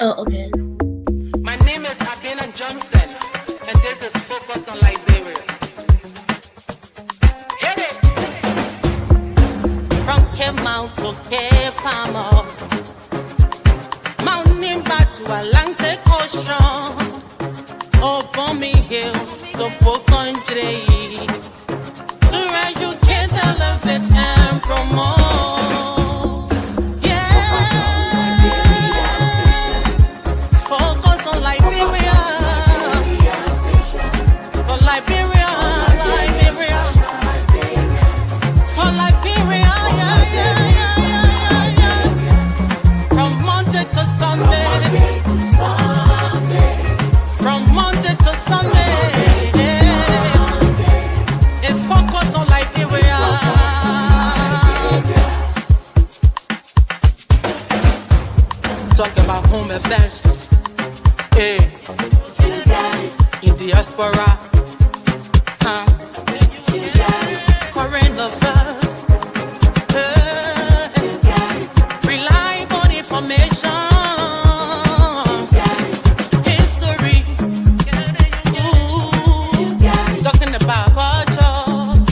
Oh, okay. My name is Kpana Johnson, and this is Focus on Liberia. Hit it! From Kpana to Kpana, mountain back to Atlantic Ocean, oh, Bombing Hills to Pocondre, to educate, elevate, and promote. Talk about home affairs, hey, in diaspora, current affairs, hey, reliable information, history, talking about culture,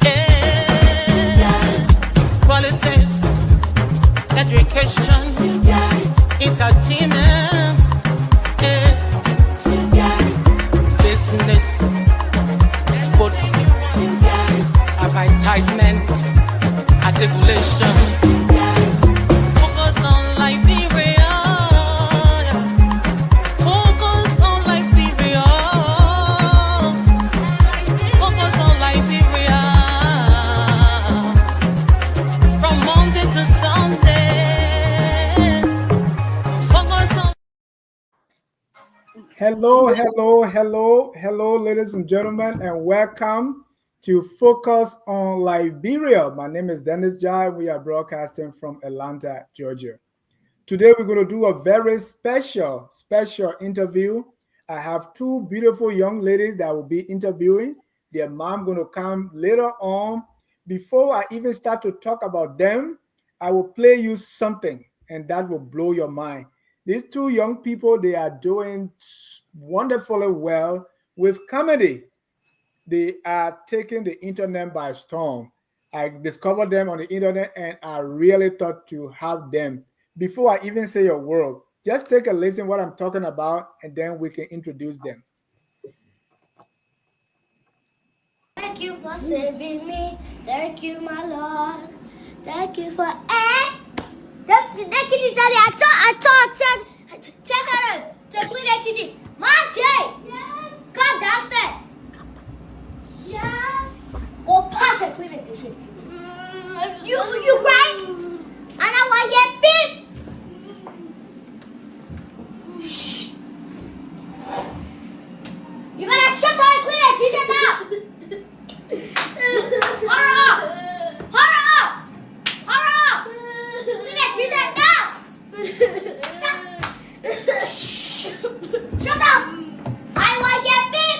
hey, politics, education, entertainment, business, sports, advertisement, articulation. Focus on Liberia. Focus on Liberia. Focus on Liberia. From Monday to Sunday. Hello, ladies and gentlemen, and welcome to Focus on Liberia. My name is Dennis Jai. We are broadcasting from Atlanta, Georgia. Today, we're going to do a very special interview. I have two beautiful young ladies that will be interviewing. Their mom going to come later on. Before I even start to talk about them, I will play you something, and that will blow your mind. These two young people, they are doing wonderfully well with comedy. They are taking the internet by storm. I discovered them on the internet and I really thought to have them. Before I even say a word, just take a listen what I'm talking about and then we can introduce them. Thank you for saving me. Thank you, my Lord. Thank you for that kitty, daddy. I check her out. Just clean that kitty. Mom, Jay. Yes. Come downstairs. Yes. Go pass and clean the kitchen. You crying? And I want to get beep. Shh. You better shut her and clean that kitchen now. Hurry up. Clean that kitchen now. Shut up! I want to get beep!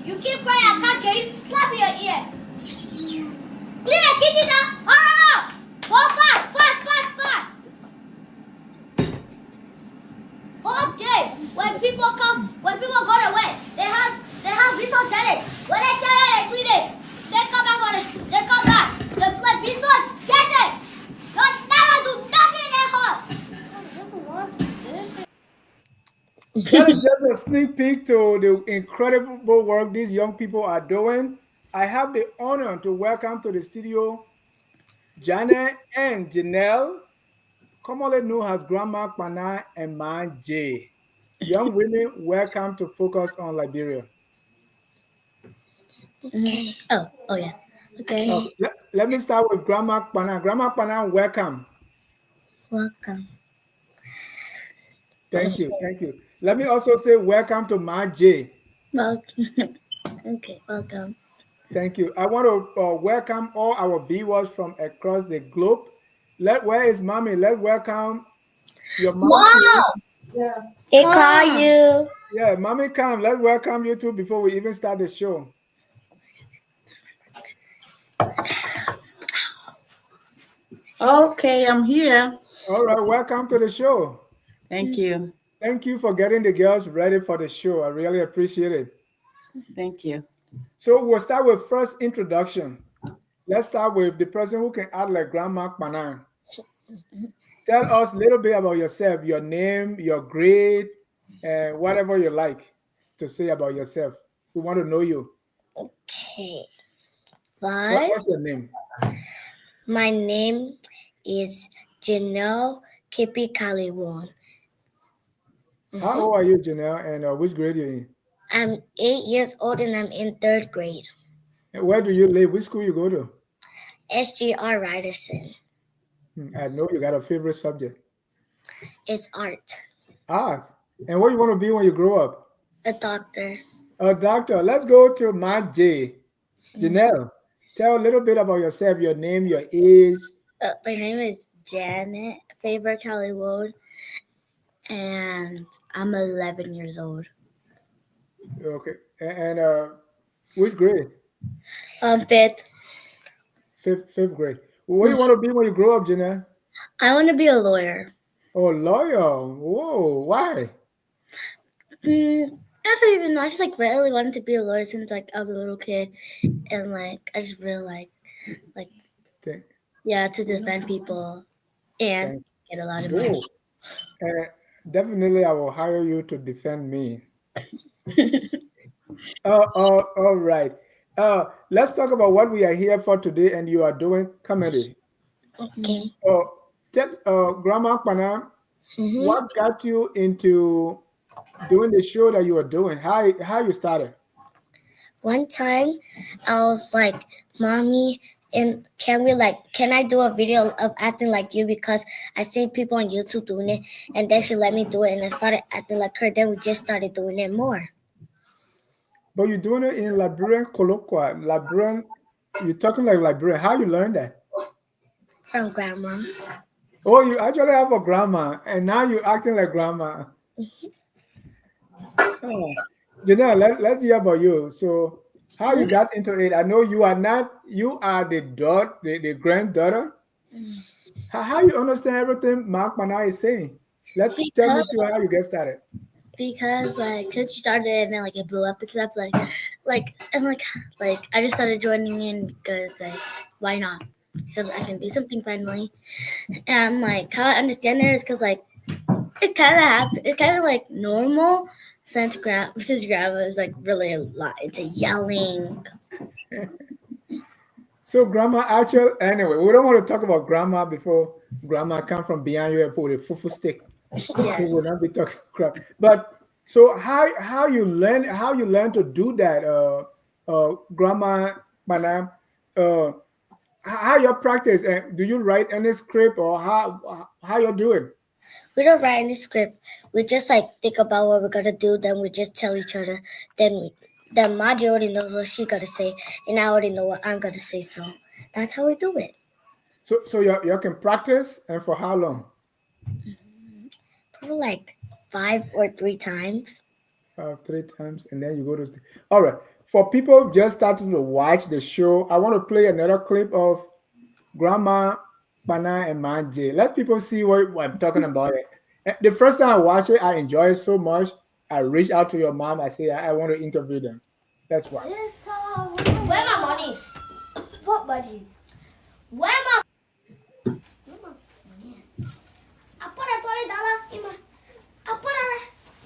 You keep quiet, I can't get you slap in your ear. Clean the kitchen now! Hurry up! Go fast! All day, when people go away, they have visual talent. When they tell you they clean it, they come back. They play visual talent. Don't never do nothing at home. That is just a sneak peek to the incredible work these young people are doing. I have the honor to welcome to the studio Janet and Janelle, commonly known as Grandma Kpana and Ma J. Young women, welcome to Focus on Liberia. Oh yeah. Okay. Let me start with Grandma Kpana. Grandma Kpana, welcome. Welcome. Thank you. Let me also say welcome to Ma J. Welcome. Okay, welcome. Thank you. I want to welcome all our viewers from across the globe. Where is Mommy? Let's welcome your mom. Wow! Yeah. They call you. Yeah, Mommy, come. Let's welcome you too before we even start the show. Okay, I'm here. All right, welcome to the show. Thank you. Thank you for getting the girls ready for the show. I really appreciate it. Thank you. So we'll start with first introduction. Let's start with the person who can act like Grandma Kpana. Tell us a little bit about yourself, your name, your grade, and whatever you like to say about yourself. We want to know you. Okay. What's your First, name? my name is Janelle Kipi Kaliwon. How old are you, Janelle, and which grade you in? I'm 8 years old and I'm in third grade. And where do you live? Which school you go to? SGR Ryderson. I know you got a favorite subject. It's art. Art. And what you want to be when you grow up? A doctor. A doctor. Let's go to my J. Janelle, tell a little bit about yourself, your name, your age. My name is Janet Faber Kaliwon and I'm 11 years old. Okay. And which grade? Fifth. Fifth grade. What do you want to be when you grow up, Janelle? I want to be a lawyer. Oh, lawyer. Whoa. Why? I don't even know. I just really wanted to be a lawyer since I was a little kid, and I just really Okay. to defend people and get a lot of Whoa. money. Definitely, I will hire you to defend me. All right. Let's talk about what we are here for today, and you are doing comedy. Okay. Tell Grandma Kpana, what got you into doing the show that you were doing? How you started? One time, I was like, "Mommy, and can I do a video of acting like you because I see people on YouTube doing it, and then she let me do it, and I started acting like her. Then we just started doing it more." But you're doing it in Liberian colloquial. Liberian, you're talking like Liberian. How you learn that? From Grandma. Oh, you actually have a grandma, and now you're acting like grandma. Janelle, let's hear about you. So, how you got into it? I know you are the granddaughter. How you understand everything Mark Mana is saying? Tell me too how you get started. Because since she started it and then it blew up and stuff and I just started joining in because why not? So I can do something friendly. And how I understand it is because it kind of normal since grandma is really a lot into yelling. So grandma actually, anyway, we don't want to talk about grandma before grandma come from behind you and put a fufu stick. Yes. We will not be talking crap. But so how you learn to do that, grandma Mana, how you practice, and do you write any script or how you do it? We don't write any script. We just think about what we're gonna do, then we just tell each other. Then Maji already knows what she gotta say, and I already know what I'm gonna say. So that's how we do it. So you can practice, and for how long? Probably 5 or 3 times. 3 times, and then you go to. All right. For people just starting to watch the show, I want to play another clip of Grandma Kpana and Manje. Let people see what I'm talking about. The first time I watched it, I enjoyed it so much. I reached out to your mom. I said I want to interview them. That's why. Where my money? What money? Where my? I put $20 in my. I put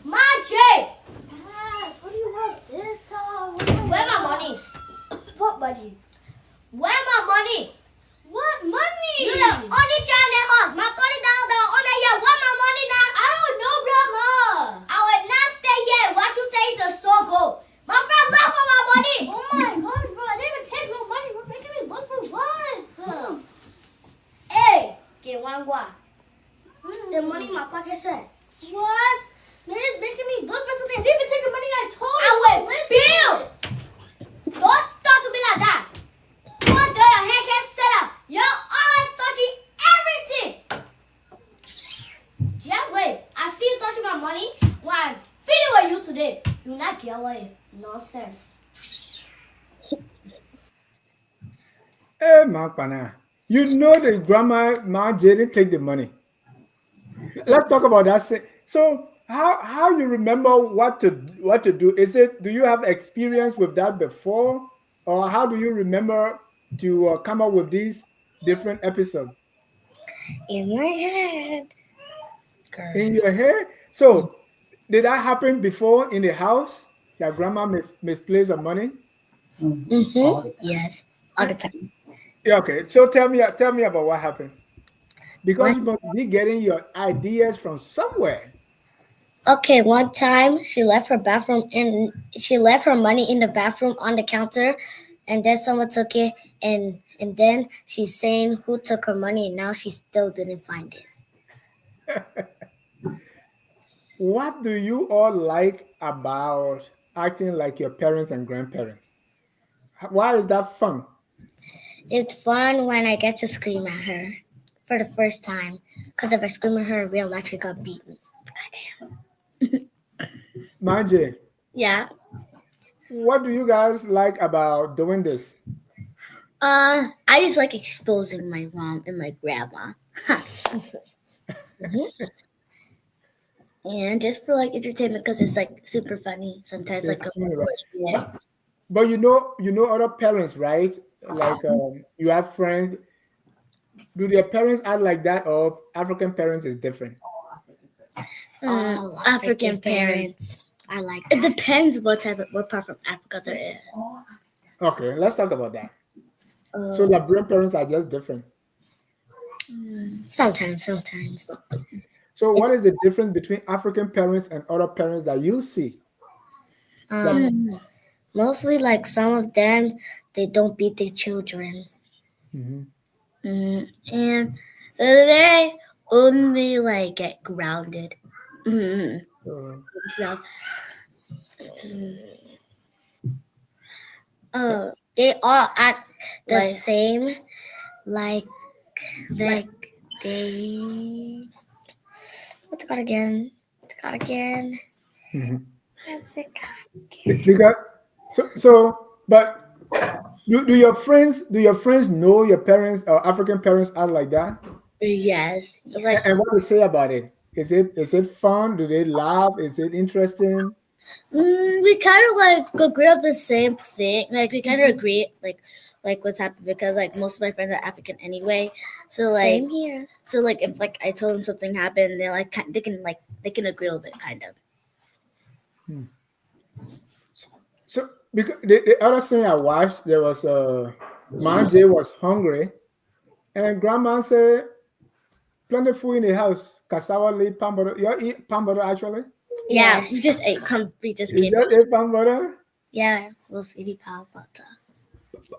Magic. Yes. What do you want this time? Where my money? What money? Where my money? What money? You the only child in house. My $20 on here. Where my money now? I don't know, Grandma. I will not stay here. What you take to Sogo? My friend left for my money. Oh my gosh, bro! I didn't even take no money. We're making me look for what? Hey, get one guap. The money in my pocket said. What? Man, it's making me look for something. I didn't even take the money I told you. I will bill. Don't talk to me like that. What the heck has set up? You're always touching everything. Yeah, wait. I see you touching my money. Why? Feeling with you today. You not get away. Nonsense. Hey, Mark Pana, you know the grandma Manje didn't take the money. Let's talk about that. So how you remember what to do? Is it, do you have experience with that before, or how do you remember to come up with these different episodes In my head. Girl. in your head? So did that happen before in the house that grandma misplaced her money? Yes, all the time. Yeah, okay. So tell me about what happened, because One, you must be getting your ideas from somewhere. Okay, one time she left her money in the bathroom on the counter, and then someone took it, and then she's saying who took her money, and now she still didn't find it. What do you all like about acting like your parents and grandparents? Why is that fun? It's fun when I get to scream at her for the first time, because if I scream at her in real life, she's gonna beat me. Manje, Yeah. what do you guys like about doing this? I just like exposing my mom and my grandma. And just for like entertainment, because it's like super funny. Sometimes It's like a funny, right? yeah. But you know other parents, right? Like you have friends. Do their parents act like that, or African parents is different? All African African parents. I like It that. depends what part from Africa there is. Okay, let's talk about that. So Uh, Liberian parents are just different. Sometimes. So what is the difference between African parents and other parents that you see? Like, Mostly like some of them, they don't beat their children. mhm. and they only like get grounded. Uh, So, uh, They all act the Like- same, like they, like they. What's it called again? mhm. What's it Because but do your friends know your parents or African parents are like that? yes, like And what do they say about it? Is it fun? Do they laugh? Is it interesting? we kind of like agree on the same thing. Like we kind of agree, like what's happened because like most of my friends are African anyway. So like Same here. so like if like I told them something happened, they're like they can agree with it kind of. So because the other thing I watched, there was Manje was hungry, and grandma said, plenty food in the house. Cassava leaf, palm butter. You eat palm butter actually? Yeah, Yes. we just ate. We just You came. just ate palm butter? Yeah, we'll see power butter.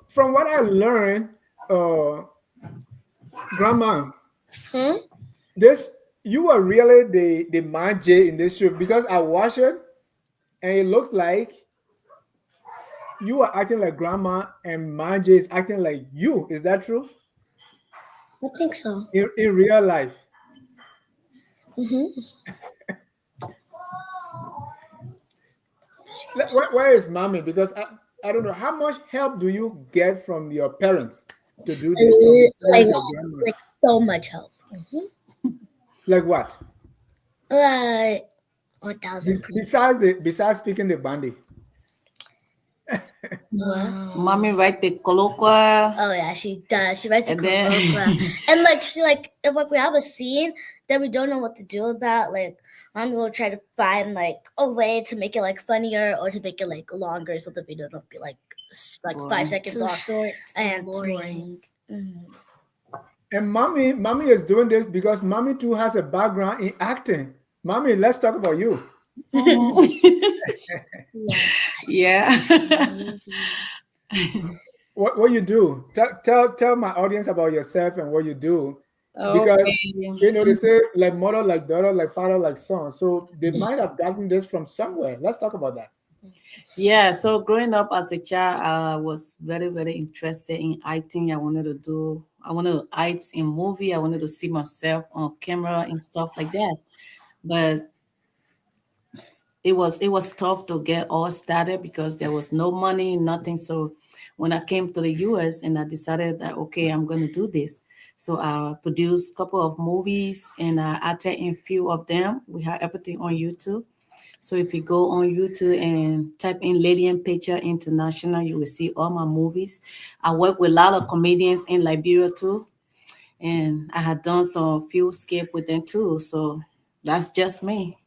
From what I learned, uh, grandma, Hmm? this you are really the Manje in this show, because I watch it and it looks like you are acting like grandma and Manje is acting like you. Is that true? I think so. In real life? Where is mommy? Because I don't know, how much help do you get from your parents to do this? From your Like parents or grandma? like so much help. Like what? Like 1,000%. Besides speaking the Bandi. Mommy write the colloquia. oh yeah, she does. She writes a And then- colloquia, and like she like if like we have a scene that we don't know what to do about, like I'm gonna try to find like a way to make it like funnier or to make it like longer so the video don't be like 5 seconds Too long short and and boring. And mommy is doing this because mommy too has a background in acting. Mommy, let's talk about you. Yeah. What you do? Tell my audience about yourself and what you do. Because you know they say like mother like daughter, like father like son. So they might have gotten this from somewhere. Let's talk about that. Yeah, so growing up as a child, I was very, very interested in acting. I wanted to act in movie. I wanted to see myself on camera and stuff like that. But it was tough to get all started because there was no money, nothing. So when I came to the US and I decided that okay, I'm gonna do this. So I produced a couple of movies and I acted in few of them. We have everything on YouTube. So if you go on YouTube and type in Lillian Picture International, you will see all my movies. I work with a lot of comedians in Liberia too, and I had done some few skit with them too. So that's just me.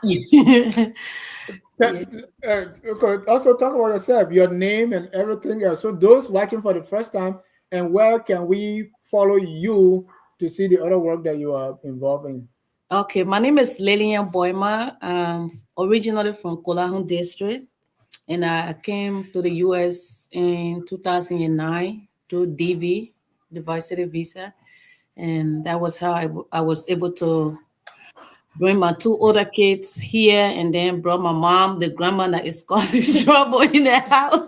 Yeah. Okay, also talk about yourself, your name and everything else. So those watching for the first time, and where can we follow you to see the other work that you are involved in? Okay, my name is Lillian Boyma. I'm originally from Kolahun District, and I came to the U.S. in 2009 through DV, Diversity Visa, and that was how I was able to bring my two older kids here, and then brought my mom, the grandma that is causing trouble in the house.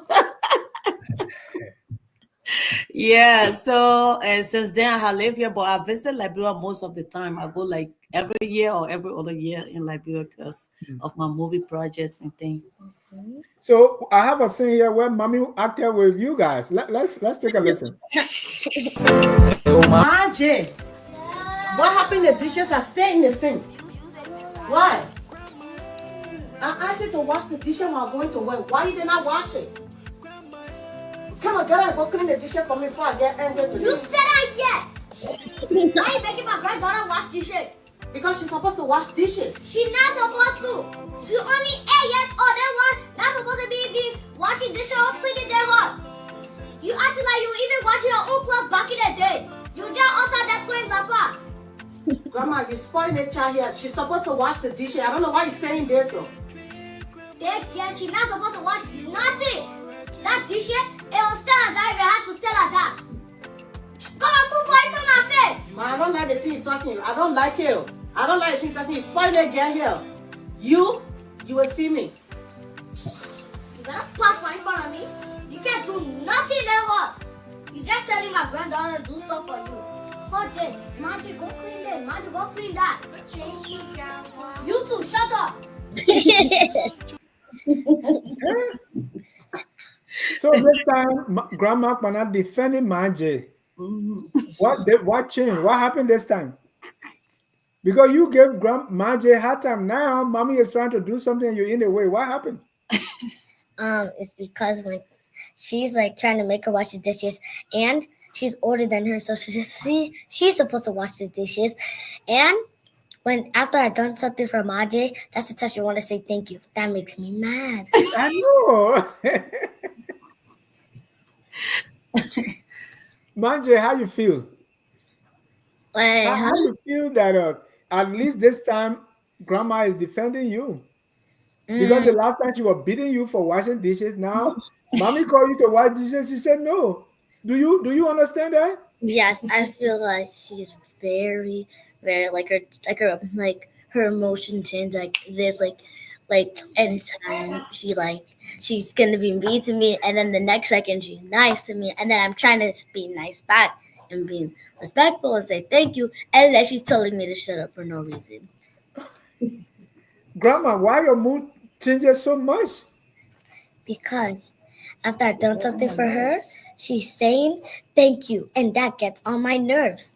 Yeah, so and since then I have lived here, but I visit Liberia most of the time. I go like every year or every other year in Liberia because of my movie projects and things. So I have a scene here where mommy acted with you guys. Let's take a listen. Jay, what happened? The dishes are staying in the sink. Why? I asked you to wash the dishes while going to work. Why you did not wash it? Come on, girl, and go clean the dishes for me before I get angry today. You said I yet. Why are you making my granddaughter wash dishes? Because she's supposed to wash dishes. She's not supposed to. She only 8 years old. That one not supposed to be washing dishes or cleaning their house. You acting like you even washing your own clothes back in the day. You just outside that clean lapa. Grandma, you spoiling the child here. She's supposed to wash the dishes. I don't know why you're saying this though. That girl, she's not supposed to wash nothing. That dishes, it will stay like that if it has to stay like that. Come on, move away from my face. Ma, I don't like the thing you're talking. I don't like you. I don't like the thing you're talking. You spoil the girl here. You will see me. You gotta pass right in front of me. You can't do nothing in that house. You just telling my granddaughter to do stuff for you. Hold it. Magic, go clean this. Magic, go clean that. You two, shut up. So this time, Grandma Kpana defending Manje. What changed? What happened this time? Because you gave Manje hard time. Now, mommy is trying to do something and you're in the way. What happened? It's because when she's like trying to make her wash the dishes, and she's older than her, so she's supposed to wash the dishes. And when after I've done something for Maje, that's the time she want to say thank you. That makes me mad. I know. Manje, how you feel? Like, How you feel that at least this time grandma is defending you? Because the last time she was beating you for washing dishes, now mommy called you to wash dishes. She said no. Do you understand that? Yes, I feel like she's very, very her emotion change like this, like anytime she's gonna be mean to me, and then the next second she's nice to me, and then I'm trying to be nice back and being respectful and say thank you, and then she's telling me to shut up for no reason. Grandma, why your mood changes so much? Because after I've done something for her, she's saying thank you, and that gets on my nerves.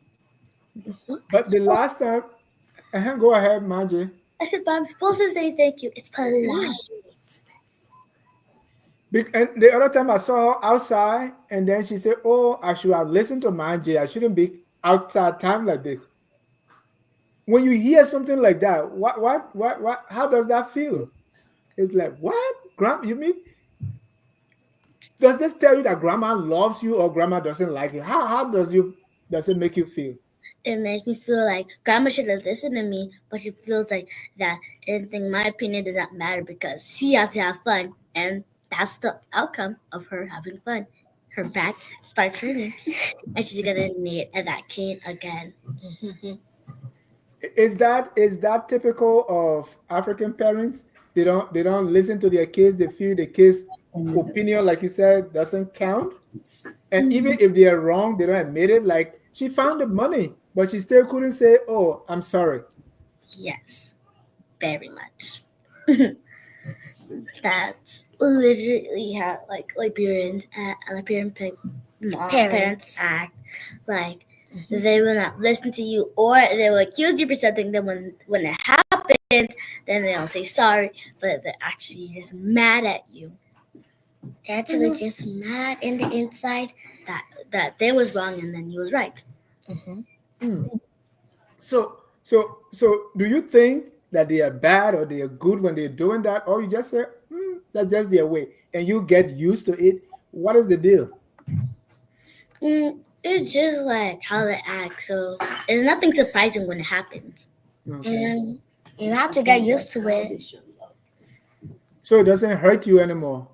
But the last time, go ahead, Margie. I said, but I'm supposed to say thank you. It's polite. And the other time I saw her outside, and then she said, "Oh, I should have listened to Margie. I shouldn't be outside time like this." When you hear something like that, what? How does that feel? It's like, what? You mean? Does this tell you that grandma loves you or grandma doesn't like you? How does it make you feel? It makes me feel like grandma should have listened to me, but she feels like that anything, my opinion, does not matter because she has to have fun, and that's the outcome of her having fun. Her back starts hurting, and she's gonna need that cane again. Is that typical of African parents? They don't listen to their kids. They feel the kids' opinion, like you said, doesn't count. And even if they are wrong, they don't admit it. Like she found the money, but she still couldn't say, "Oh, I'm sorry." Yes, very much. That's literally how Liberian parents act. Like they will not listen to you, or they will accuse you for something. Then when it happens, then they'll say sorry, but they're actually just mad at you. They're actually just mad in the inside. That they was wrong and then you was right. Hmm. So do you think that they are bad or they are good when they're doing that, or you just say, that's just their way, and you get used to it? What is the deal? It's just like how they act. So it's nothing surprising when it happens. Okay. And you have to get used to it. So it doesn't hurt you anymore.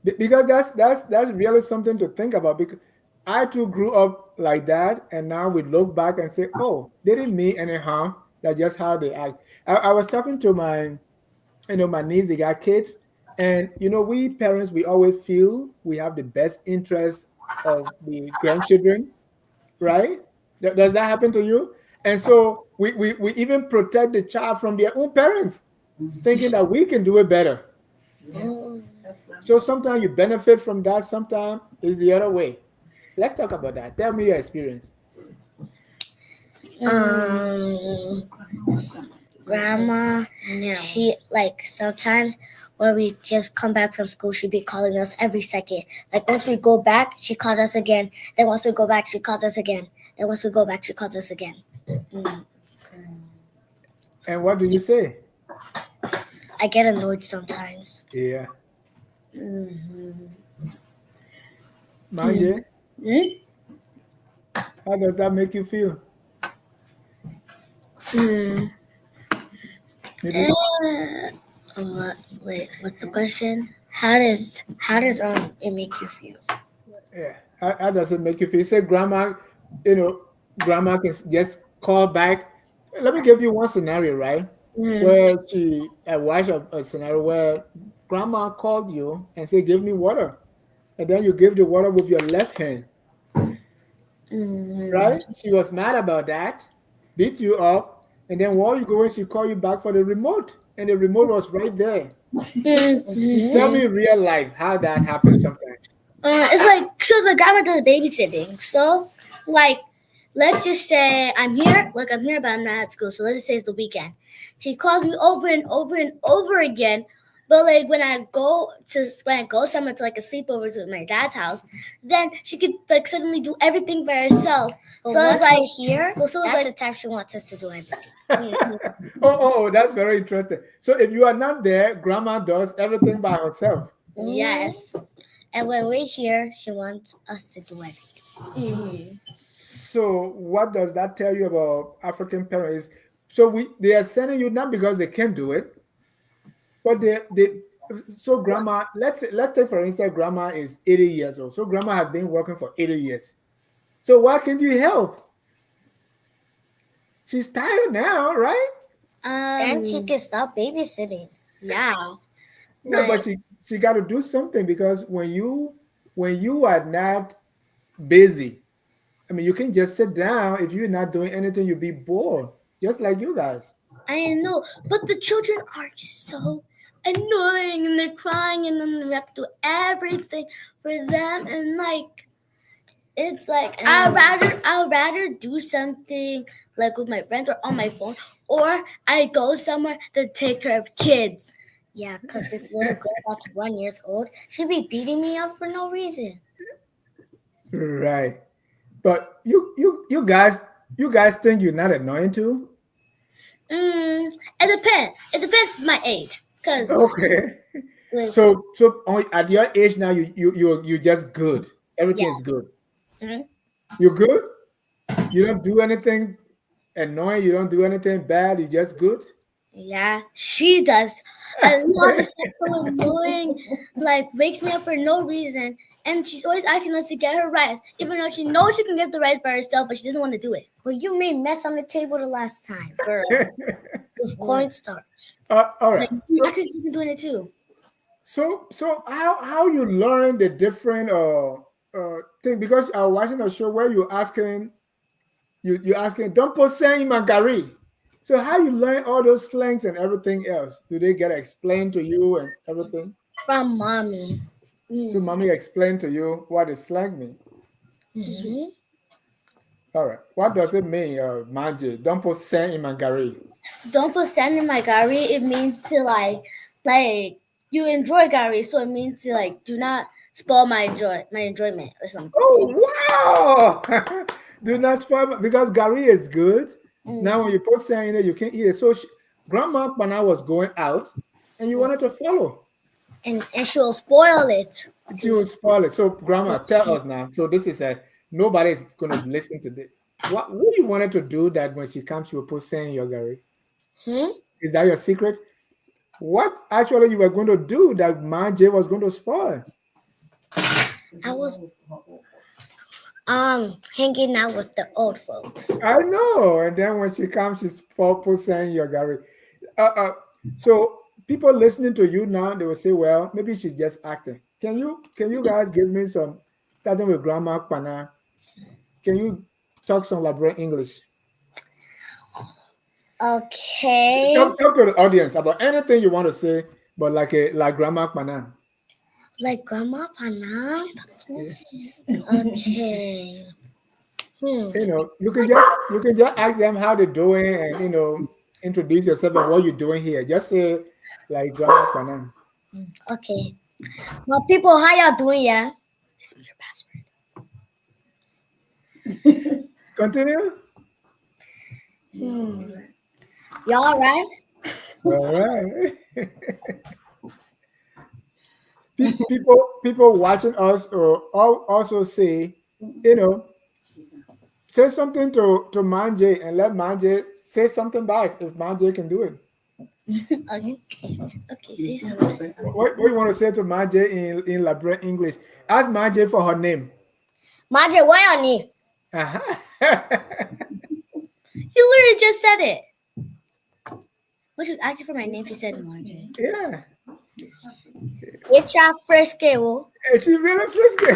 Because that's really something to think about, because I too grew up like that, and now we look back and say, oh, they didn't mean any harm. That's just how they act. I was talking to my niece, they got kids, and we parents, we always feel we have the best interest of the grandchildren, right? Does that happen to you? And so we even protect the child from their own parents, thinking that we can do it better. So sometimes you benefit from that, sometimes it's the other way. Let's talk about that. Tell me your experience. Grandma, she like sometimes when we just come back from school, she'd be calling us every second. Like once we go back, she calls us again. Then once we go back, she calls us again. Then once we go back, she calls us again. And what do you say? I get annoyed sometimes. Yeah. Manje, how does that make you feel? Maybe. Wait, what's the question? How does it make you feel? Yeah. How does it make you feel? Say grandma, grandma can just call back. Let me give you one scenario, right? Where I watched a scenario where grandma called you and said, give me water. And then you give the water with your left hand. Right? She was mad about that, beat you up, and then while you go in, she called you back for the remote, and the remote was right there. Tell me real life how that happens sometimes. It's like, so the grandma does babysitting. So, like, let's just say I'm here, but I'm not at school. So let's just say it's the weekend. She calls me over and over and over again. But like when I go somewhere to like a sleepover to my dad's house, then she could like suddenly do everything by herself. But So it's once like we're here, so it's that's like the time she wants us to do everything. Oh, that's very interesting. So if you are not there, grandma does everything by herself. yes. And when we're here, she wants us to do everything. So what does that tell you about African parents? So they are sending you not because they can't do it, but so grandma, let's take for instance, grandma is 80 years old. So grandma has been working for 80 years. So why can't you help? She's tired now, right? And she can stop babysitting. Yeah. No, but she got to do something, because when you are not busy, I mean, you can just sit down. If you're not doing anything, you'll be bored, just like you guys. I know, but the children are so annoying, and they're crying, and then we have to do everything for them, and like it's like I'd rather do something like with my friends or on my phone, or I go somewhere to take care of kids. Yeah, because this little girl that's 1 year old, she'd be beating me up for no reason. Right. But you guys think you're not annoying too? It depends. It depends my age, cause Okay. like, So at your age now, you're just good. Everything is good. Mhm. You're good. You don't do anything annoying. You don't do anything bad. You're just good. yeah, she does a lot of stuff so annoying, like wakes me up for no reason, and she's always asking us to get her rice, even though she knows she can get the rice by herself, but she doesn't want to do it. Well, you made mess on the table the last time, girl, with cornstarch. All right. I could keep doing it too. So how you learn the different thing, because I was watching a show where you asking don't put sand in my gari. So how you learn all those slangs and everything else? Do they get explained to you and everything? From mommy. So mommy explained to you what is slang mean. Mhm. All right. What does it mean, manje? Don't put sand in my gari. Don't put sand in my gari. It means to like you enjoy gari, so it means to like do not spoil my enjoyment or something. Oh wow! Do not spoil because gari is good. Now when you put sand in it, you can't eat it. So Grandma Kpana was going out, and you wanted to follow. And she will spoil it. She will spoil it. So Grandma, tell us now. So this is a nobody is going to listen to this. What you wanted to do that when she comes, she will put sand in your gari? Hmm? Is that your secret? What actually you were going to do that manje was going to spoil? I was hanging out with the old folks. I know. And then when she comes, she's put sand in your gari. So people listening to you now, they will say, well, maybe she's just acting. Can you guys give me some, starting with Grandma Kpana, can you talk some Labrador English? Okay. Talk to the audience about anything you want to say, but like Grandma Kpana. Like Grandma Pana. Yeah. Okay. You can just ask them how they're doing and introduce yourself and what you're doing here. Just say like Grandma Kpana. Okay. Well, people, how y'all doing? Yeah. This was your password. Continue. Y'all all right? All right. People watching us or also say, say something to Manje and let Manje say something back if Manje can do it. Okay. Okay. See something. What you want to say to Manje in Labrador English? Ask Manje for her name. Madre, why on you? Uh-huh. You literally just said it. When she was asking for my name, she said Margie. Yeah. It's your frisky. And she really frisky.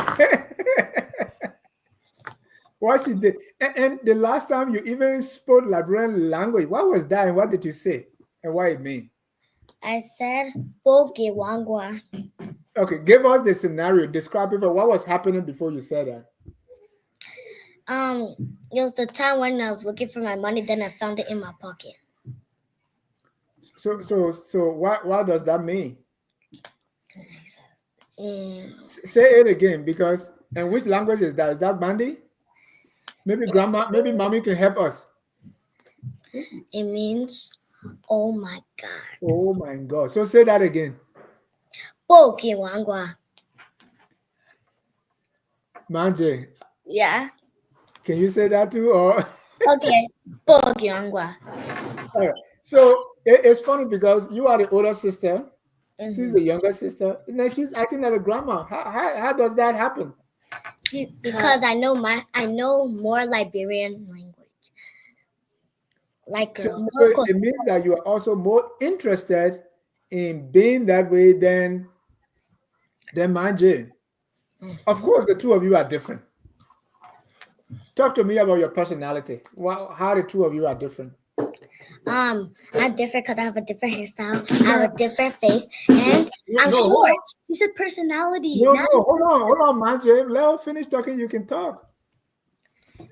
What she did. And the last time you even spoke Labradorian language, what was that and what did you say? And what it mean? I said Bogi Wangwa. Okay, give us the scenario. Describe it for what was happening before you said that. It was the time when I was looking for my money, then I found it in my pocket. So what does that mean? Mm, Say it again because and which language is that? Is that Bandi? Maybe grandma, maybe mommy can help us. it means, oh my God. Oh my God. So say that again. Bogi Wangwa. Manje, Yeah. can you say that too? Or Okay. Bogyangwa. all right. So it's funny because you are the older sister. She's the younger sister. And then she's acting like a grandma. How does that happen? Because I know more Liberian language. Like So, girl. so it means that you are also more interested in being that way than Manje. Of course, the two of you are different. Talk to me about your personality. How the two of you are different. I'm different because I have a different hairstyle. I have a different face, and I'm short. You said personality. No, not- hold on, Manje. Let her finish talking. You can talk.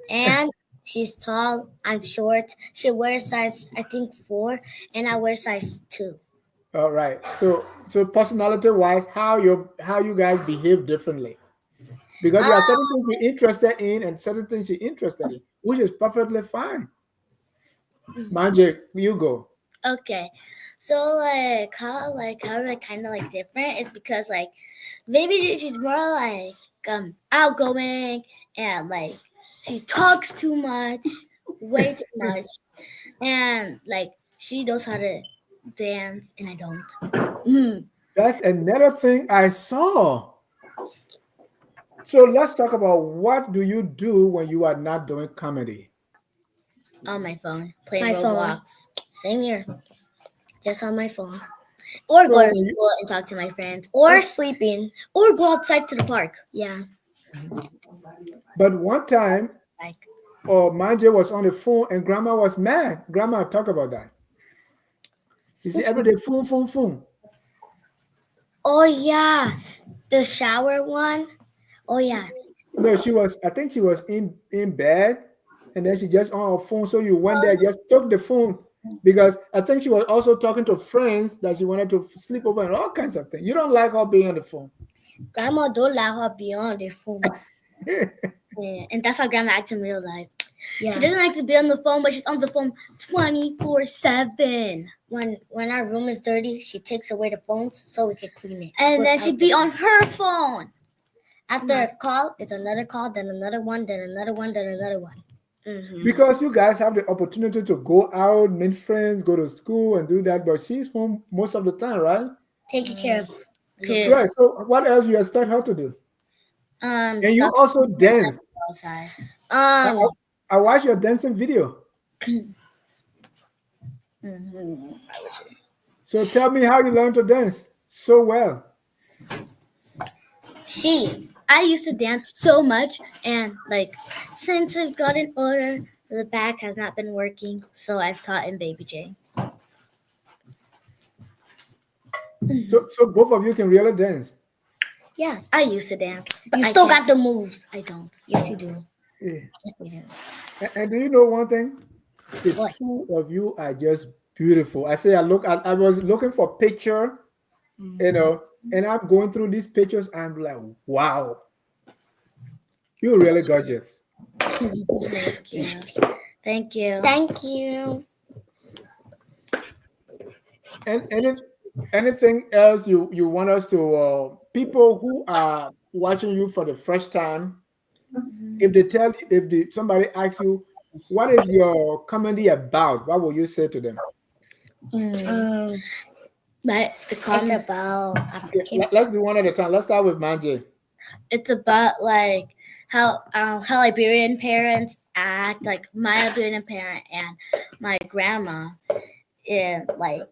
And she's tall. I'm short. She wears size, I think 4, and I wear size 2. All right. So personality wise, how you guys behave differently. Because there are certain things you're interested in and certain things you're interested in, which is perfectly fine. Manje, you go. Okay. So how we're kind of like different is because like maybe she's more like outgoing and like she talks too much, way too much, and like she knows how to dance and I don't. That's another thing I saw. So let's talk about what do you do when you are not doing comedy? On my phone, playing My phone. Roblox, Same here. Just on my phone. or So go to when you- school and talk to my friends, Or sleeping. or go outside to the park. Yeah. But one time, Like Manje was on the phone and grandma was mad. Grandma, talk about that. You see, every day, phone. Oh yeah. The shower one. Oh yeah. No, she was. I think she was in bed, and then she just on her phone. So you went there, just took the phone because I think she was also talking to friends that she wanted to sleep over and all kinds of things. You don't like her being on the phone. Grandma don't let her be on the phone. Yeah, and that's how Grandma acts in real life. She Yeah. doesn't like to be on the phone, but she's on the phone 24/7. When our room is dirty, she takes away the phones so we can clean it. And then Without she'd the be on phone. her phone. After a call, it's another call, then another one, then another one, then another one. Because you guys have the opportunity to go out, meet friends, go to school, and do that, but she's home most of the time, right? Taking care of. Yeah. Right. So what else you expect her to do? And you Stop also dance. outside. I, I, I watched your dancing video. So tell me how you learned to dance so well. I used to dance so much, and like since I've gotten older, the back has not been working, so I've taught in Baby J. So both of you can really dance. Yeah. I used to dance, but You I still can't. got the moves. I don't. Yes, you do. Yeah. Yes, you do. And do you know one thing? The What? two of you are just beautiful. I was looking for picture, and I'm going through these pictures. I'm like, wow, you're really gorgeous. Thank you. Thank you. Thank you. And anything else you want us to people who are watching you for the first time, if they tell you, somebody asks you, what is your comedy about? What will you say to them? But the It's comment, about African. Let's do one at a time. Let's start with Manje. it's about like how Liberian parents act, like my Liberian parent and my grandma, and like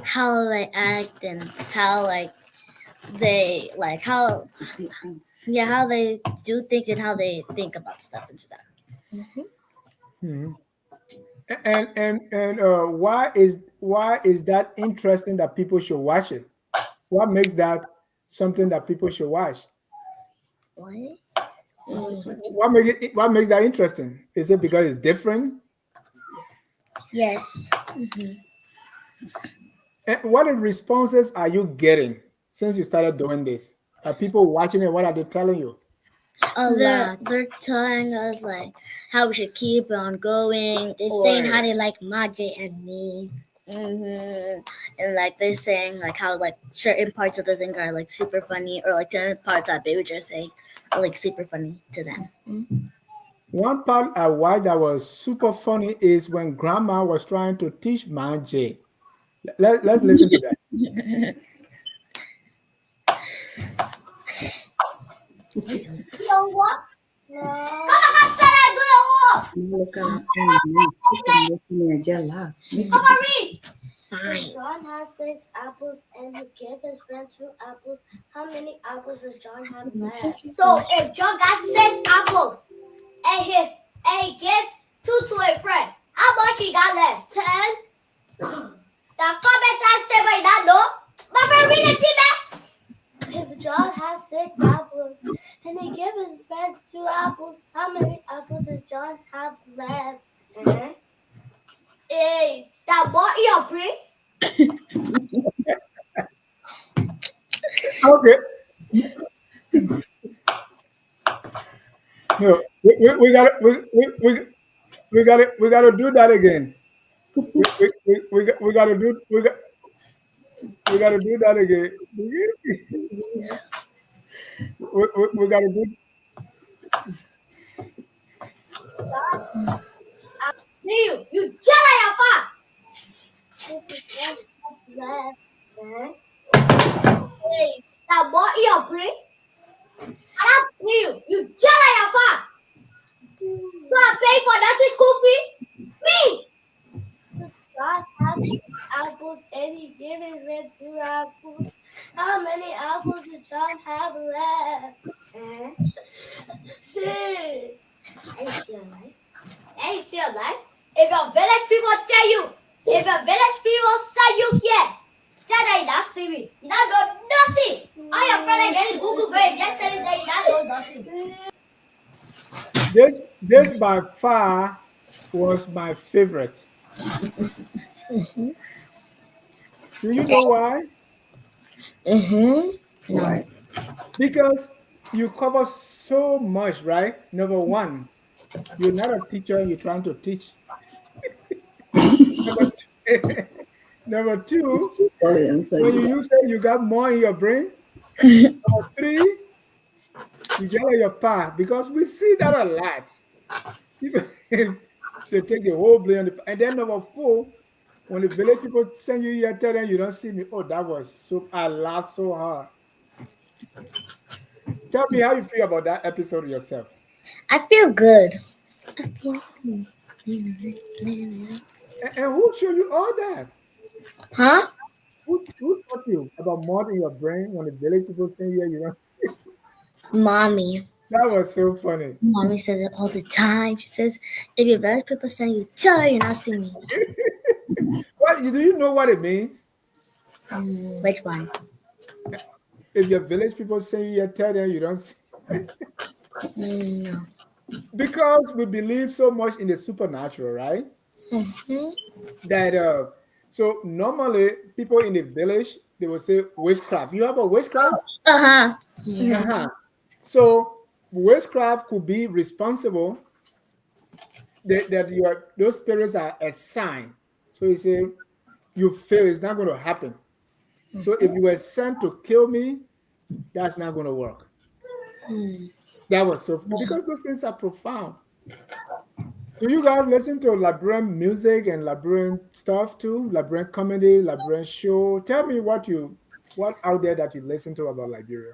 how they act and how they how how they do things and how they think about stuff and stuff. Mhm. And why is that interesting that people should watch it? What makes that something that people should watch? What? What makes that interesting? Is it because it's different? Yes. And what responses are you getting since you started doing this? Are people watching it? What are they telling you? They're telling us like how we should keep on going. They're or- saying how they like Maje and me. and like they're saying like how like certain parts of the thing are like super funny, or like certain parts that Baby just saying are like super funny to them. One part I watched that was super funny is when Grandma was trying to teach Manje. Let's listen to that. Your what? No. Come on, I said I do your work. Come on, read. Fine. John has 6 apples and he gave his friend 2 apples. How many apples does John have left? So if John got 6 apples and he gave 2 to a friend, how much he got left? 10. The comment I say right now, no. My friend, read it to me. If John has 6 apples and he gave his friend 2 apples, how many apples does John have left? 8. That boy, you pray. Okay. No, we got we got to do that again. We got to do we got to do that again. We got to do. You tell your father. Left. 8. That boy, you pray. I you. You tell your father. You are paying for that school fees? Me. John has 6 apples and he gave his friend 2 apples. How many apples does John have left? 6. Ain't still alive. If your village people tell you, if your village people say you here, Tell that you not see me. You not know nothing. All your friends are getting Google grades. Just telling that you not know nothing. This by far was my favorite. Do you know why? Right. Because you cover so much, right? Number one, you're not a teacher, you're trying to teach. Number two, number two, Sorry, answer when you. you say you got more in your brain. Number three, you yell at your pa because we see that a lot. People say take the whole blame. And then number four, when the village people send you here, tell them you don't see me. Oh, that was so, I laughed so hard. Tell me how you feel about that episode yourself. I feel good. And who showed you all that? Huh? Who taught you about more in your brain when the village people send you here? You know, Mommy. that was so funny. Mommy says it all the time. She says, if your best people send you, tell her you're not seeing me. What do you know what it means? Which one? If your village people send you here, tell them you don't see. No. Because we believe so much in the supernatural, right? That so normally people in the village they will say witchcraft. You have a witchcraft? Uh-huh. Uh-huh. So witchcraft could be responsible that your those spirits are a sign. So you say you feel it's not going to happen. So if you were sent to kill me, that's not going to work. That was so because those things are profound. Do you guys listen to Labyrinth music and Labyrinth stuff too? Labyrinth comedy, Labyrinth show. Tell me what out there that you listen to about Liberia.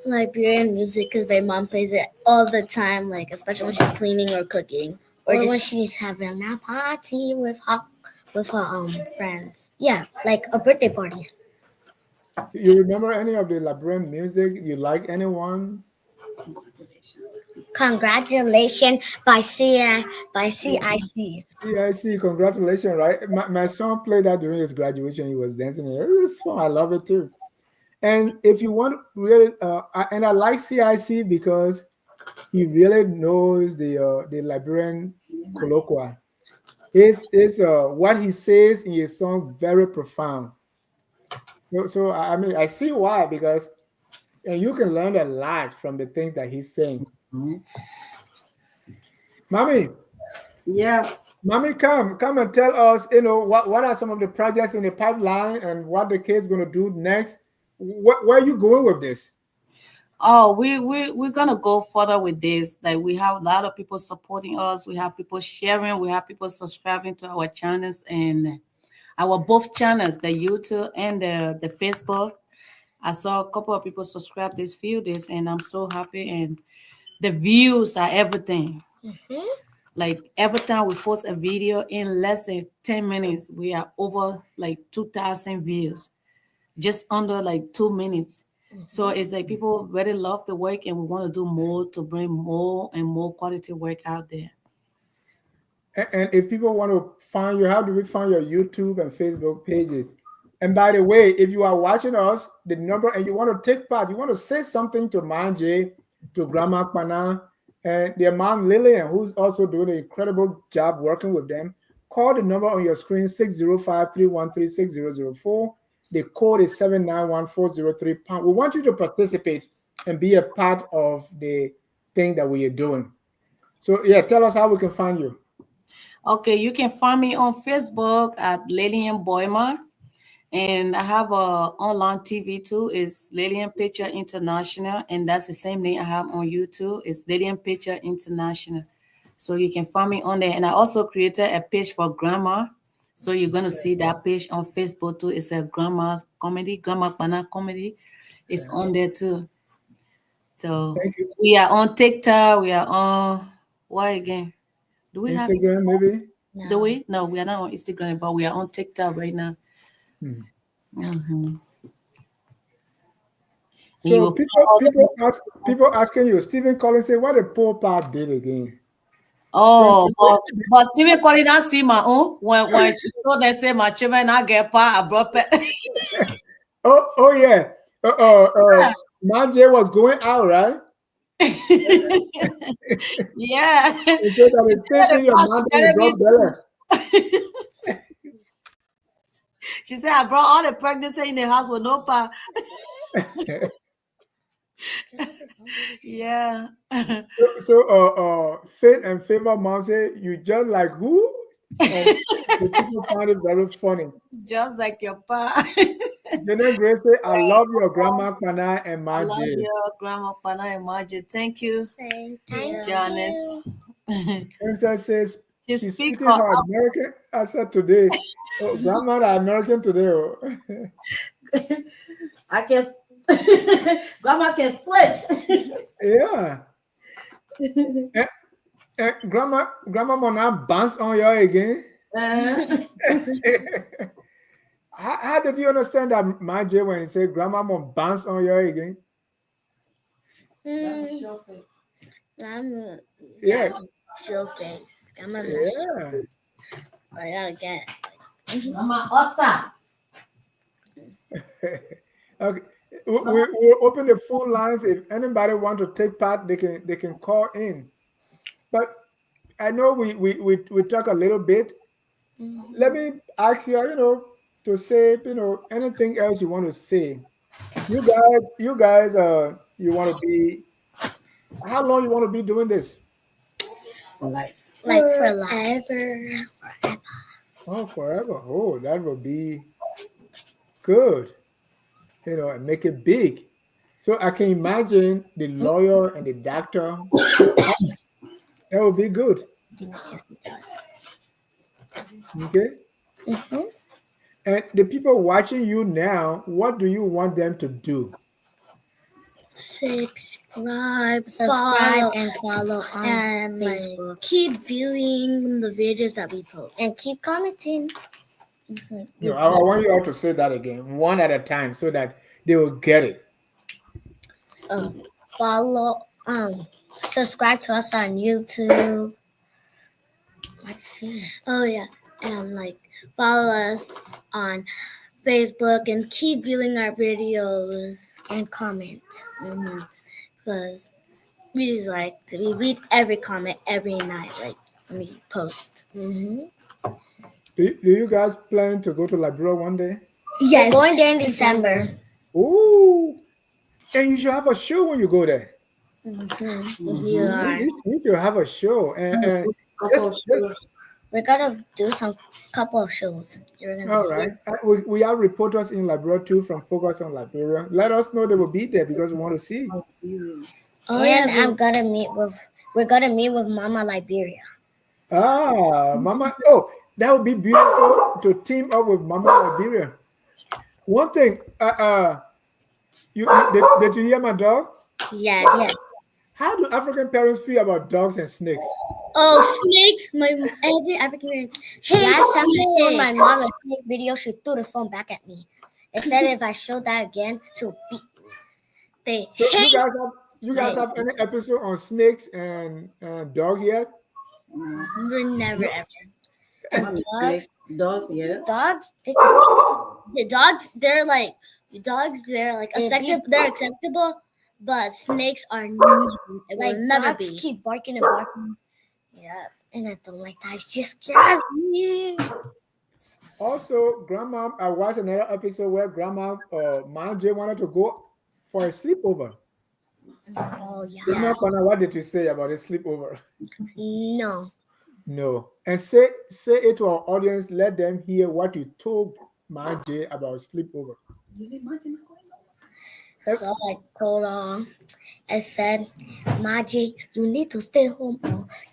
Liberian music because my mom plays it all the time, like especially when she's cleaning or cooking. Or Or just when she's having a party with her friends. Yeah, like a birthday party. You remember any of the Labyrinth music? You like anyone? Congratulations by CIC. CIC, congratulations, right? My son played that during his graduation. He was dancing. It was fun. I love it too. And if you want really, and I like CIC because he really knows the Liberian colloquial. Is what he says in his song very profound. So I mean I see why because and you can learn a lot from the things that he's saying. Mommy, Yeah. mommy, come and tell us. You know what are some of the projects in the pipeline and what the kids gonna do next. Where are you going with this? Oh, we're gonna go further with this. Like we have a lot of people supporting us. We have people sharing. We have people subscribing to our channels and our both channels, the YouTube and the Facebook. I saw a couple of people subscribe this few days, and I'm so happy. And the views are everything. Like every time we post a video in less than 10 minutes, we are over like 2,000 views, just under like 2 minutes. So it's like people really love the work, and we want to do more to bring more and more quality work out there. And if people want to find you, how do we find your YouTube and Facebook pages? And by the way, if you are watching us, the number, and you want to take part, you want to say something to Manje, to Grandma Kpana, and their mom Lillian, who's also doing an incredible job working with them, call the number on your screen 605-313-6004. The code is 791-403 pound. We want you to participate and be a part of the thing that we are doing. So yeah, tell us how we can find you. Okay, you can find me on Facebook at Lillian Boyman. And I have a online TV too. It's Lillian Picture International, and that's the same name I have on YouTube. It's Lillian Picture International. So you can find me on there. And I also created a page for grandma. So you're gonna see that page on Facebook too. It's a grandma's comedy, Grandma Kpana comedy. It's on there too. So Thank you. we are on TikTok. We are on what again? Do we have Instagram, maybe. do we? No, we are not on Instagram, but we are on TikTok right now. Hmm. Mhm. And you So will find us. people asking you, Stephen Collins say, what the poor part did again? Oh, but Stephen calling that see my own when she told them say my children I get pa I brought pet. Oh yeah. Manje was going out, right? Yeah. It said that it's The taking your pa she mountain getting to me. drop belly. She said I brought all the pregnancy in the house with no pa. Yeah. Faith and Favor Mom say you just like who? And the people find it very funny. Just like your pa. Jenna Grace say, I love your grandma Kpana and I love Maji. your grandma Kpana and Margie. Thank you, Thank you. Janet. Princess says She she's speak speaking her her American accent today. Oh, grandma are American today. Oh. I guess grandma can switch. Yeah. Grandma Mona bounce on you again. How did you understand that, Maji, when you say grandma mom bounce on you again? I'm a Yeah. show face. I'm a Yeah. like that again. Mama Osa. Okay. We'll open the phone lines. If anybody want to take part, they can call in. But I know we talk a little bit. Let me ask you, to say, anything else you want to say. You guys, you want to be. How long you want to be doing this? For life. Like forever. Oh, forever. Oh, that will be good. And make it big. So I can imagine the lawyer and the doctor. That would be good. Okay. And the people watching you now, what do you want them to do? Subscribe, And follow on and Facebook. keep viewing the videos that we post. And keep commenting. No, I want you all to say that again, one at a time, so that they will get it. Follow, subscribe to us on YouTube. Oh yeah, and follow us on Facebook and keep viewing our videos And comment. because we read every comment every night when we post. Do you guys plan to go to Liberia one day? Yes, We're going there in December. Ooh, and you should have a show when you go there. We are. You should have a show, and We're gonna do some couple of shows. all right. We have reporters in Liberia too from Focus on Liberia. Let us know they will be there because we want to see. And we're gonna meet with Mama Liberia. Mama. Oh, that would be beautiful to team up with Mama Liberia. One thing, did you hear my dog? Yes. How do African parents feel about dogs and snakes? Oh, snakes! Every African parent. Last time I showed my mom a snake video, she threw the phone back at me. It said if I showed that again, she'll beat me. So you guys have any episode on snakes and dogs yet? We're never ever. And Dogs, yeah. dogs, The dogs, they're acceptable, but snakes are never. It will never dogs be. keep barking and barking. Yeah, and I don't like that. It just scares me. Also, Grandma, I watched another episode where Grandma Manje wanted to go for a sleepover. Oh yeah. Grandma Kpana, what did you say about a sleepover? No. No. And say it to our audience, let them hear what you told Manje about sleepover. So I told her, I said, Maji, you need to stay home.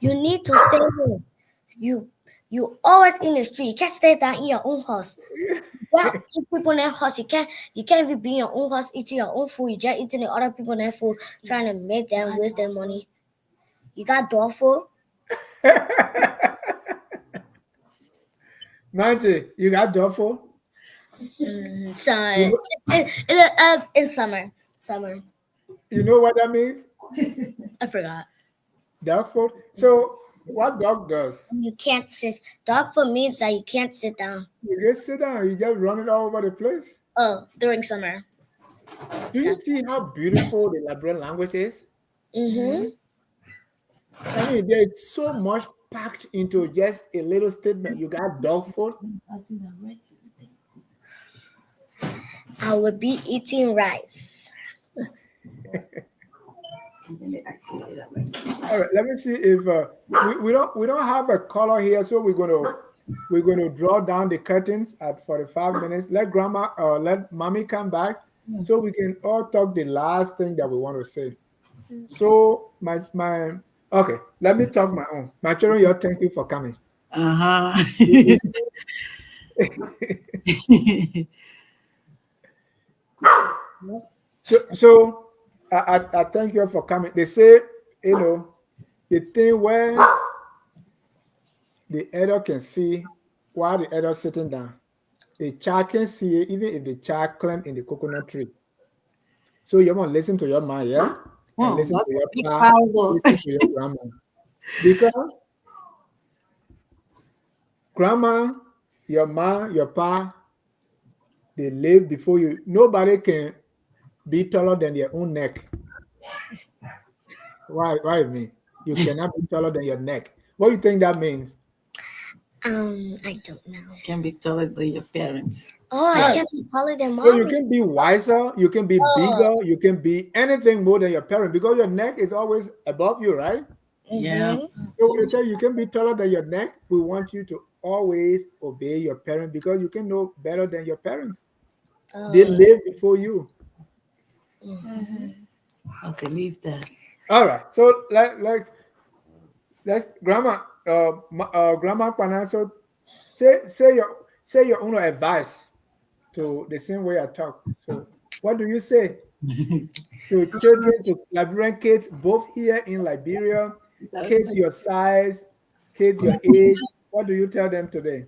You need to stay home. You always in the street. You can't stay down in your own house. Well, if people in their house, you can't even be in your own house eating your own food. You just eating the other people in their food, trying to make them waste their money. You got dog food? Manje, you got dog food? So in summer. You know what that means? I forgot. Dog food. So What dog does? You can't sit. Dog for me is that you can't sit down. You just sit down, you just run it all over the place. Oh, during summer. Do you see how beautiful the Liberian language is? Mm-hmm. I mean, there's so much packed into just a little statement. You got dog food. I would be eating rice. All right, let me see if we don't have a color here, so we're gonna draw down the curtains at 45 minutes. Let grandma let mommy come back so we can all talk the last thing that we want to say. So my okay, let me talk my own. My children, you're thank you for coming. Uh-huh. So I thank you for coming. They say, the thing where the elder can see while the elder sitting down, the child can see it even if the child climb in the coconut tree. So you want to listen to your mom, yeah? And listen That's to a your big pa, power. listen to your grandma. Because grandma, your ma, your pa, they live before you. Nobody can be taller than their own neck. Why me? You cannot be taller than your neck. What do you think that means? I don't know. Can be taller than your parents. Oh, I Right. can't be taller than So you mommy. can be wiser, you can be bigger, you can be anything more than your parent because your neck is always above you, right? Yeah. So when they tell you can be taller than your neck, we want you to always obey your parent because you can know better than your parents. They live before you. Okay, leave that. All right. So let's grandma grandma Kpana, so say your own advice to the same way I talk. So what do you say to children, to Liberian kids, both here in Liberia, kids your size, kids your age? What do you tell them today?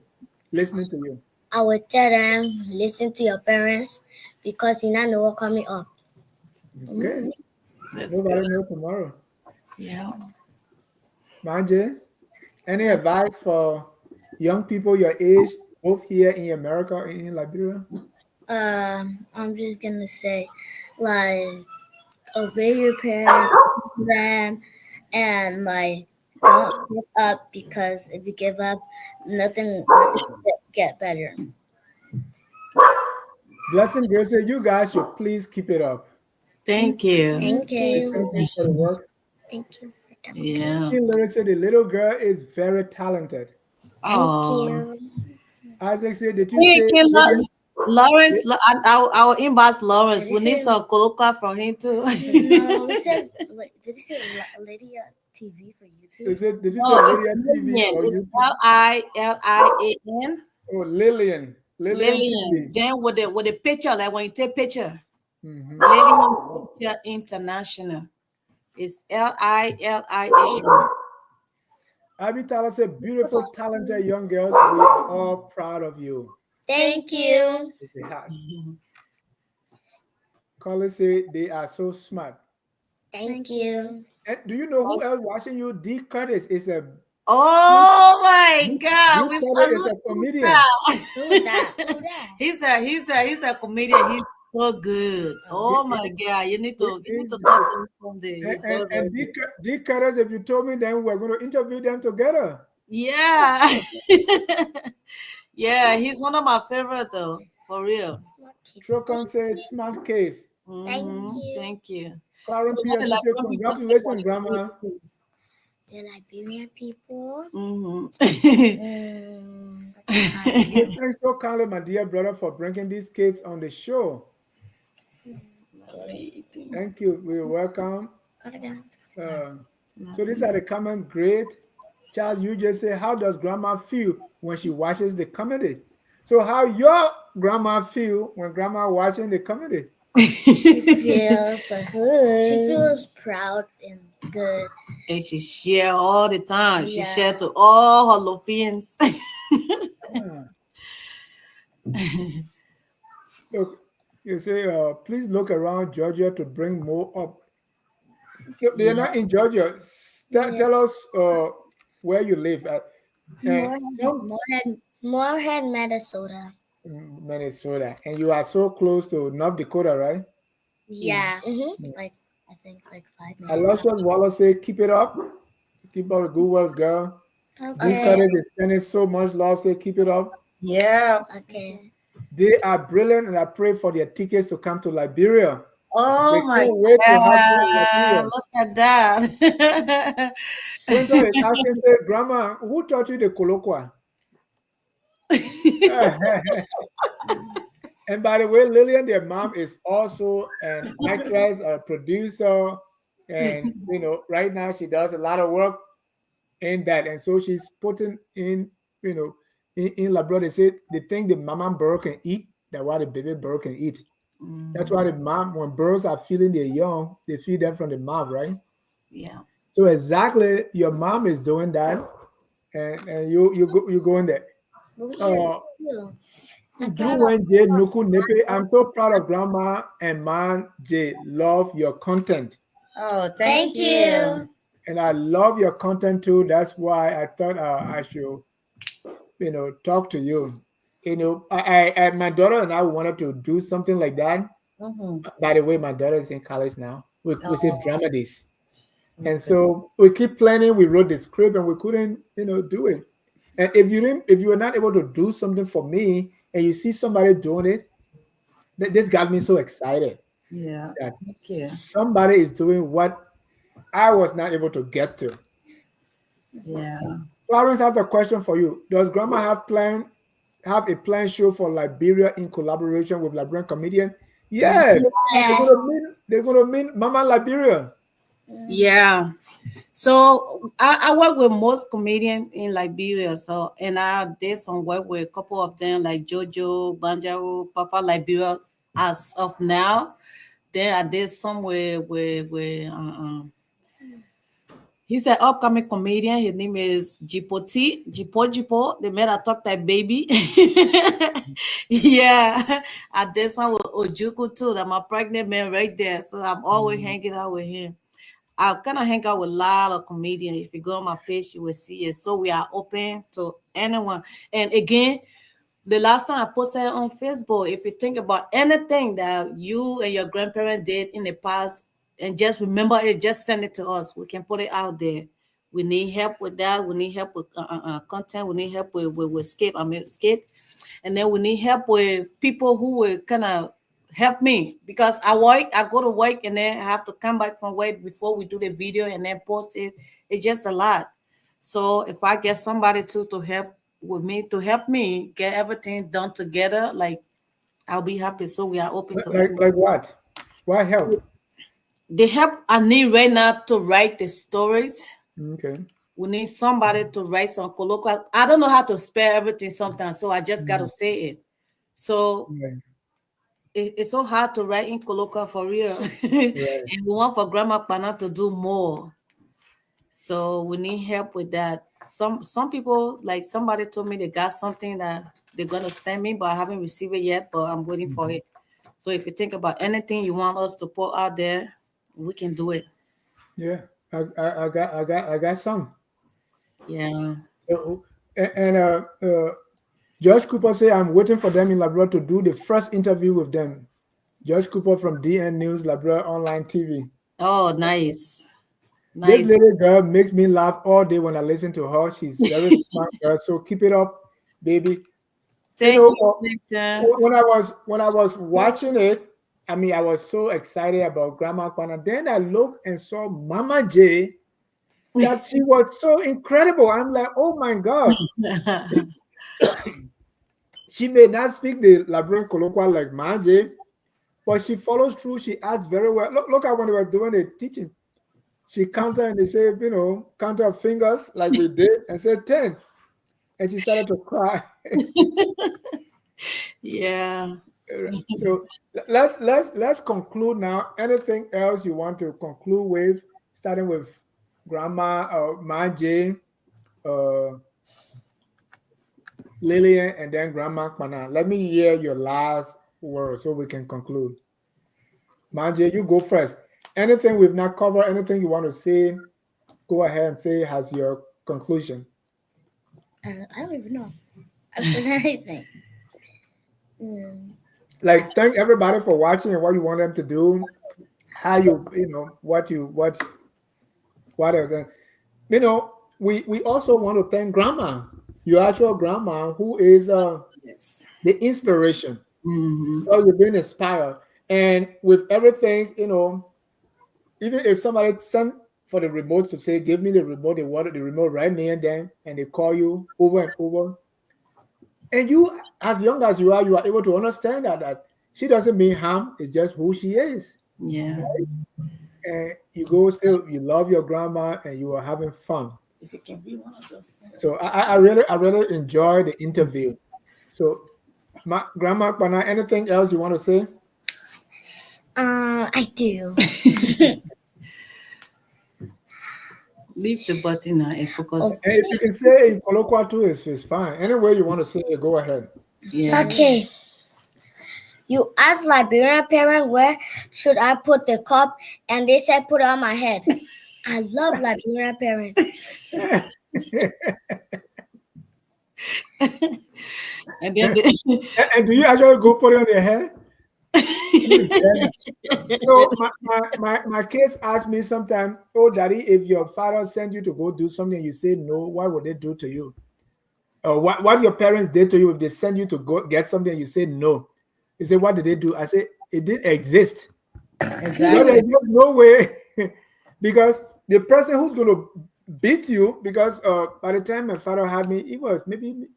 Listening to you. I would tell them listen to your parents because you not know what coming up. Okay. That's good. Nobody knows tomorrow. Yeah. Manje, any advice for young people your age, both here in America and in Liberia? I'm just gonna say, like, obey your parents, listen to them, and like, don't give up because if you give up, nothing will get better. Blessing Grace, you guys should please keep it up. Thank you. Thank Thank you. you for the work. Thank you for that. Yeah. In literacy, the little girl is very talented. Thank Oh. you. Isaac said, did you Hey, say Lawrence, our inbox Lawrence. Did We he need say- some coloca from him too. No, we said. Like, did you say Lydia TV for YouTube? did you say No, it's Lydia TV Lillian. or It's YouTube? Lilian. Oh, Lillian Lillian. TV. Then with the picture, like when you take picture, Mhm. Lillian Picture International. It's Lilian. Abby Tyler said, beautiful, talented young girls. We are all proud of you. Thank you. It's a heart. Carly said, they are so smart. Thank you. And do you know who else watching you? D. Curtis is a Oh my God, D. we Curtis is salute a you, comedian. sir. Who's that? Who's that? He's a comedian. He's so good. Oh my God, you need to talk to him someday. He's very very And good. D. Curtis, if you told me, then we're going to interview them together. Yeah, yeah, he's one of my favorite though, for real. Trocon says, smart case. Thank Mhm, you. thank you. So Clarence what the Pierce said, Liberian people say congratulations, Grandma. The Liberian people. Mhm. Thanks so kindly, my dear brother, for bringing these kids on the show. Thank you. We're welcome. Uh, so these are the comments. Great. Charles, you just say, how does grandma feel when she watches the comedy? So how your grandma feel when grandma watching the comedy? She feels like she Good. feels proud and good. And she share all the time. She Yeah. share to all her Lofians. Ah. Look, you say, please look around Georgia to bring more up. Look, they're not in Georgia. Tell us where you live at. And some Moorhead, Minnesota. Minnesota, and you are so close to North Dakota, right? Yeah. Mm-hmm. Like I think like 5 I minutes. love what Wallace say. Keep it up. Keep up the good work, girl. G Okay. Curtis is sending so much love. Say keep it up. Yeah. Okay. They are brilliant, and I pray for their tickets to come to Liberia. They Oh my can't wait to have you in God. Liberia. Look at that. Quinton is asking, say, Grandma, who taught you the colloquia? And by the way, Lillian, their mom is also an actress, a producer, and right now she does a lot of work in that. And so she's putting in, in Labrador, they say the thing the mama bird can eat, that's why the baby bird can eat. That's why the mom, when birds are feeding their young, they feed them from the mouth, right? Yeah. So exactly, your mom is doing that, and you go in there. But we Uh, you. Drew Wayne J Nuku Nepe, I'm so proud of Grandma and Man J. Love your content, Oh, Thank you. and I love your content too. That's why I thought I should, talk to you. My daughter and I wanted to do something like that. Mm-hmm. By the way, my daughter is in college now. We say Oh, dramatists. And okay. so we keep planning. We wrote the script and we couldn't, do it. And if you were not able to do something for me and you see somebody doing it, this got me so excited Yeah. that Thank you. somebody is doing what I was not able to get to. Yeah. Clarence, I have a question for you. Does Grandma have a planned show for Liberia in collaboration with Liberian comedian? Yes, they're Yes. gonna meet. They're gonna meet Mama Liberia. Yeah. So I work with most comedians in Liberia. So and I did some work with a couple of them like Jojo, Banjaro, Papa Liberia as of now. Then I did some he's an upcoming comedian. His name is Jipo. The man that talk like baby. Yeah. I did some with Ojuku too. That my pregnant man right there. So I'm always hanging out with him. I kind of hang out with a lot of comedians. If you go on my page, you will see it. So we are open to anyone. And again, the last time I posted on Facebook, if you think about anything that you and your grandparents did in the past, and just remember it, just send it to us. We can put it out there. We need help with that. We need help with content. We need help with skip. And then we need help with people who will kind of help me because I go to work and then I have to come back from work before we do the video and then post it. It's just a lot. So if I get somebody to help with me to help me get everything done together, like I'll be happy. So we are open to Like anyone. like what? Why help? The help I need right now to write the stories. Okay. We need somebody to write some colloquial. I don't know how to spell everything sometimes, so I just got to Mm, say it. So right. it's so hard to write in colloquial for real. And Right. we want for Grandma Kpana to do more. So we need help with that. Some people, like somebody told me they got something that they're gonna send me, but I haven't received it yet, but I'm waiting for Mhm. it. So if you think about anything you want us to put out there, we can do it. Yeah. I got some. Yeah. So Josh Cooper say I'm waiting for them in Labrador to do the first interview with them. Josh Cooper from DN News Labrador Online TV. Oh, nice. This Nice. little girl makes me laugh all day when I listen to her. She's very smart girl. So keep it up, baby. You Thank know, you, Victor. when I was watching it, I mean, I was so excited about Grandma Kwana. Then I looked and saw Mama J, that she was so incredible. I'm like, oh my God. She may not speak the Liberian colloquial like Mama J, but she follows through. She adds very well. Look at when they were doing the teaching. She counted and they say, count her fingers like we did and said 10. And she started to cry. Yeah. So let's conclude now. Anything else you want to conclude with, starting with Grandma Ma Jane, uh, Lillian, and then Grandma Kpana. Let me hear your last word so we can conclude. Ma Jane, you go first. Anything we've not covered, anything you want to say, go ahead and say as your conclusion. I don't even know. I forgot anything. Like, thank everybody for watching and what you want them to do, how you know, what else. And, we also want to thank grandma, your actual grandma, who is Yes. the inspiration. Mm-hmm. So you've been inspired. And with everything, even if somebody sent for the remote to say, give me the remote, they wanted the remote right near them, and they call you over and over. And you, as young as you are able to understand that she doesn't mean harm, it's just who she is. Yeah. And you go still, you love your grandma and you are having fun. If it can be one of those things. So I really enjoy the interview. So my grandma Kpana, anything else you want to say? I do. Leave the button now and focus. And if you can say in colloquial too, is fine. Any way you want to say it, go ahead. Yeah. Okay. You asked Liberian parent where should I put the cup, and they said put it on my head. I love Liberian parents. And then And do you actually go put it on your head? So my kids ask me sometimes, oh daddy, if your father sent you to go do something, you say no, what would they do to you? Or what your parents did to you if they send you to go get something, you say no. You say, what did they do? I say, it didn't exist. exactly. There's no way because the person who's going to beat you, because by the time my father had me,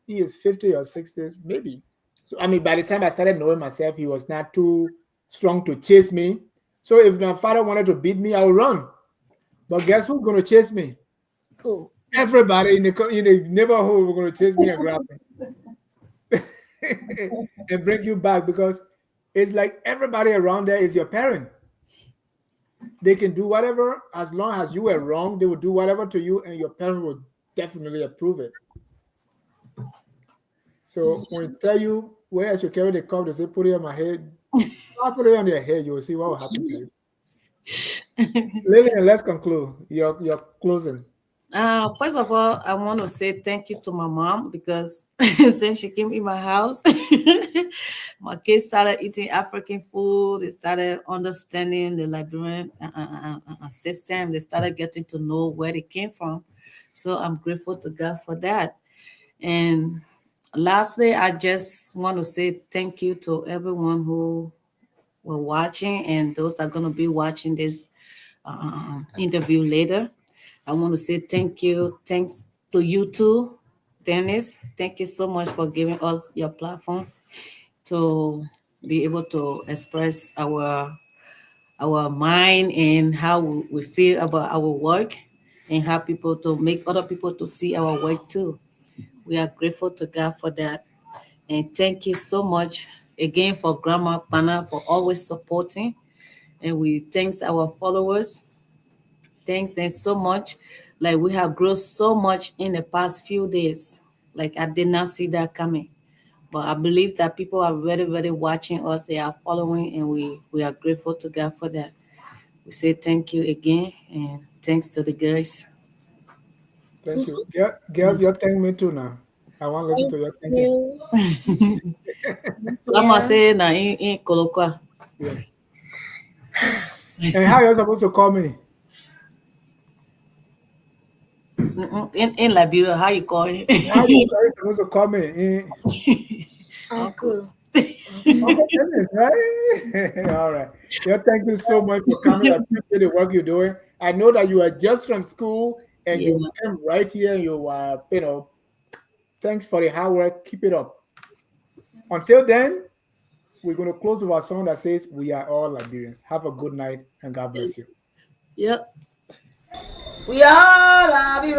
he is 50 or 60, maybe. So I mean, by the time I started knowing myself, he was not too strong to chase me. So if my father wanted to beat me, I'll run. But guess who's going to chase me? Who? Everybody in the neighborhood were going to chase me and grab me and bring you back, because it's like everybody around there is your parent. They can do whatever as long as you were wrong. They will do whatever to you, and your parent will definitely approve it. So when they tell you where I should carry the cup, they say put it on my head. I'll put it on your head. You will see what will happen to you. Lillian, let's conclude. Your closing. First of all, I want to say thank you to my mom because since she came in my house, my kids started eating African food. They started understanding the Liberian system. They started getting to know where they came from. So I'm grateful to God for that. And lastly, I just want to say thank you to everyone who were watching and those that are going to be watching this interview later. I want to say thank you. Thanks to you too, Dennis. Thank you so much for giving us your platform to be able to express our mind and how we feel about our work and how people to make other people to see our work too. We are grateful to God for that. And thank you so much again for Grandma Kpana for always supporting. And we thanks our followers. Thanks them so much. Like we have grown so much in the past few days. Like I did not see that coming. But I believe that people are very, very watching us. They are following, and we are grateful to God for that. We say thank you again, and thanks to the girls. Thank you. Girls, you're thanking me too now. I want to listen Thank to your thanking. you. I'm gonna Yeah. say na in Kolokwa. Yeah. And how you're supposed to call me? In Liberia, how you call it? How you supposed to call me? Uncle. Uncle Dennis, right? All right. Yeah, thank you so much for coming. I appreciate the work you're doing. I know that you are just from school and Yeah. you came right here. Thanks for the hard work. Keep it up. Until then, we're going to close with our song that says, "We are all Liberians." Have a good night and God bless you. Yep. We all love you,